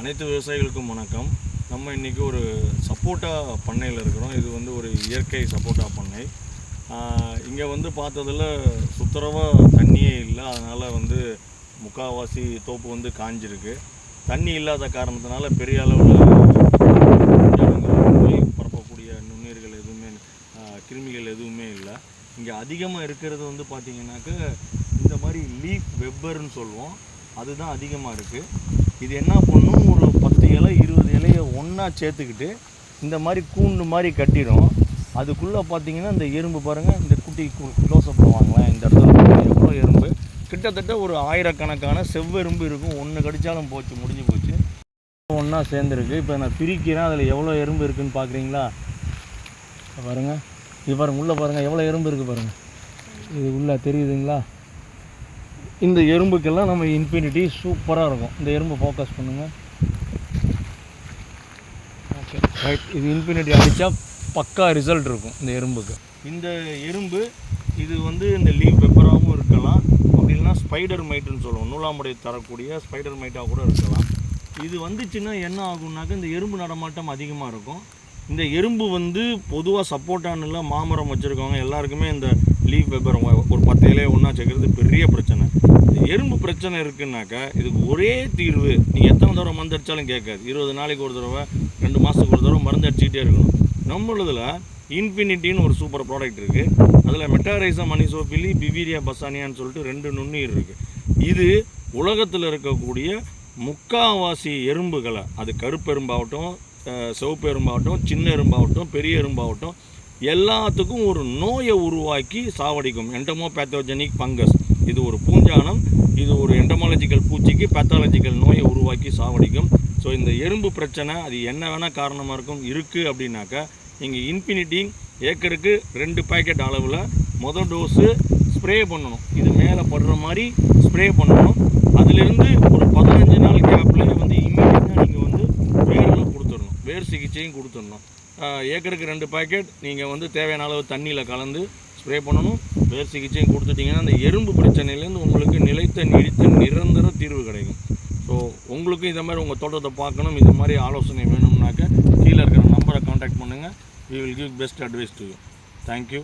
அனைத்து விவசாயிகளுக்கும் வணக்கம். நம்ம இன்றைக்கி ஒரு சப்போட்டா பண்ணையில் இருக்கிறோம். இது வந்து ஒரு இயற்கை சப்போட்டா பண்ணை. இங்கே வந்து பார்த்ததில் சுத்தரவாக தண்ணியே இல்லை. அதனால் வந்து முக்கால்வாசி தோப்பு வந்து காஞ்சிருக்கு. தண்ணி இல்லாத காரணத்தினால பெரிய அளவில் நோய் பரப்பக்கூடிய நுண்ணுயிர்கள் எதுவுமே கிருமிகள் எதுவுமே இல்லை. இங்கே அதிகமாக இருக்கிறது வந்து பார்த்திங்கனாக்க இந்த மாதிரி லீஃப் வெப்பர்னு சொல்லுவோம், அதுதான் அதிகமாக இருக்குது. இது என்ன பண்ணும், ஒரு 10 இலை 20 இலையை ஒன்றா சேர்த்துக்கிட்டு இந்த மாதிரி கூண்டு மாதிரி கட்டிடும். அதுக்குள்ளே பார்த்தீங்கன்னா இந்த எறும்பு பாருங்கள், இந்த குட்டி க்ளோஸ்அப் பண்ணுவாங்களேன், இந்த இடத்துல எவ்வளோ எறும்பு, கிட்டத்தட்ட ஒரு ஆயிரக்கணக்கான செவ்வெறும்பு இருக்கும். ஒன்று கடித்தாலும் போச்சு, முடிஞ்சு போச்சு. ஒன்றா சேர்ந்துருக்கு. இப்போ நான் பிரிக்கிறேன், அதில் எவ்வளோ எறும்பு இருக்குதுன்னு பார்க்குறீங்களா? பாருங்கள், இது பாருங்கள், உள்ளே பாருங்கள் எவ்வளோ எறும்பு இருக்குது பாருங்கள். இது உள்ளே தெரியுதுங்களா? இந்த எறும்புக்கெல்லாம் நம்ம இன்ஃபினிட்டி சூப்பராக இருக்கும். இந்த எறும்பு ஃபோக்கஸ் பண்ணுங்கள். Okay right. இது இன்ஃபினிட்டி அடித்தா பக்கா ரிசல்ட் இருக்கும் இந்த எறும்புக்கு. இந்த எறும்பு இது வந்து இந்த லீவ் வெப்பராகவும் இருக்கலாம், அப்படி இல்லைனா ஸ்பைடர் மைட்டுன்னு சொல்லுவோம், நூலாம்படை தரக்கூடிய ஸ்பைடர் மைட்டாக கூட இருக்கலாம். இது வந்துச்சுன்னா என்ன ஆகும்னாக்க இந்த எறும்பு நடமாட்டம் அதிகமாக இருக்கும். இந்த எறும்பு வந்து பொதுவாக சப்போட்டானில் மாமரம் வச்சுருக்கவங்க எல்லாருக்குமே இந்த லீவ் வெப்பர் ஒரு 10 இலையை ஒன்றா சேர்க்குறது பெரிய பிரச்சனை. இந்த எறும்பு பிரச்சனை இருக்குன்னாக்கா இதுக்கு ஒரே தீர்வு, நீங்கள் எத்தனை தடவை மருந்து அடித்தாலும் கேட்காது. 20 நாளைக்கு ஒரு தடவை, 2 மாதத்துக்கு ஒரு தடவை மருந்து அடிச்சுக்கிட்டே இருக்கணும். நம்மளதில் இன்ஃபினிட்டின்னு ஒரு சூப்பர் ப்ராடக்ட் இருக்குது. அதில் மெட்டாரைசம் அனிசோஃபிலி பிவிரியா பசானியான்னு சொல்லிட்டு 2 நுண்ணுயிர் இருக்குது. இது உலகத்தில் இருக்கக்கூடிய முக்கால்வாசி எறும்புகளை, அது கருப்பு எறும்பாகட்டும், சிவப்பு எறும்பாகட்டும், சின்ன எறும்பாகட்டும், பெரிய எறும்பாகட்டும், எல்லாத்துக்கும் ஒரு நோயை உருவாக்கி சாவடிக்கும். என்டமோபேத்தோஜெனிக் ஃபங்கஸ். இது ஒரு பூஞ்சானம், இது ஒரு என்டமாலஜிக்கல் பூச்சிக்கு பேத்தாலஜிக்கல் நோயை உருவாக்கி சாவடிக்கும். ஸோ இந்த எறும்பு பிரச்சனை அது என்ன வேணால் காரணமாக இருக்குது அப்படின்னாக்கா நீங்கள் இன்ஃபினிட்டி ஏக்கருக்கு 2 பாக்கெட் அளவில் மொதல் டோஸு ஸ்ப்ரே பண்ணணும். இது மேலே படுற மாதிரி ஸ்ப்ரே பண்ணணும். அதிலிருந்து ஒரு 15 நாள் கேப்பில் வந்து இம்மீடியட்டாக நீங்கள் வந்து வேரில் கொடுத்துடணும், வேர் சிகிச்சையும் கொடுத்துடணும். ஏக்கருக்கு 2 பாக்கெட் நீங்கள் வந்து தேவையான அளவு தண்ணியில் கலந்து ஸ்ப்ரே பண்ணணும். வேர் சிகிச்சையும் கொடுத்துட்டிங்கன்னா அந்த எறும்பு பிரச்சனையிலேருந்து உங்களுக்கு நிலைத்த நீடித்த நிரந்தர தீர்வு கிடைக்கும். ஸோ உங்களுக்கு இந்த மாதிரி உங்கள் தோட்டத்தை பார்க்கணும், இந்த மாதிரி ஆலோசனை வேணும்னாக்க கீழே இருக்கிற நம்பரை கான்டாக்ட் பண்ணுங்கள். We will give best advice to you. Thank you.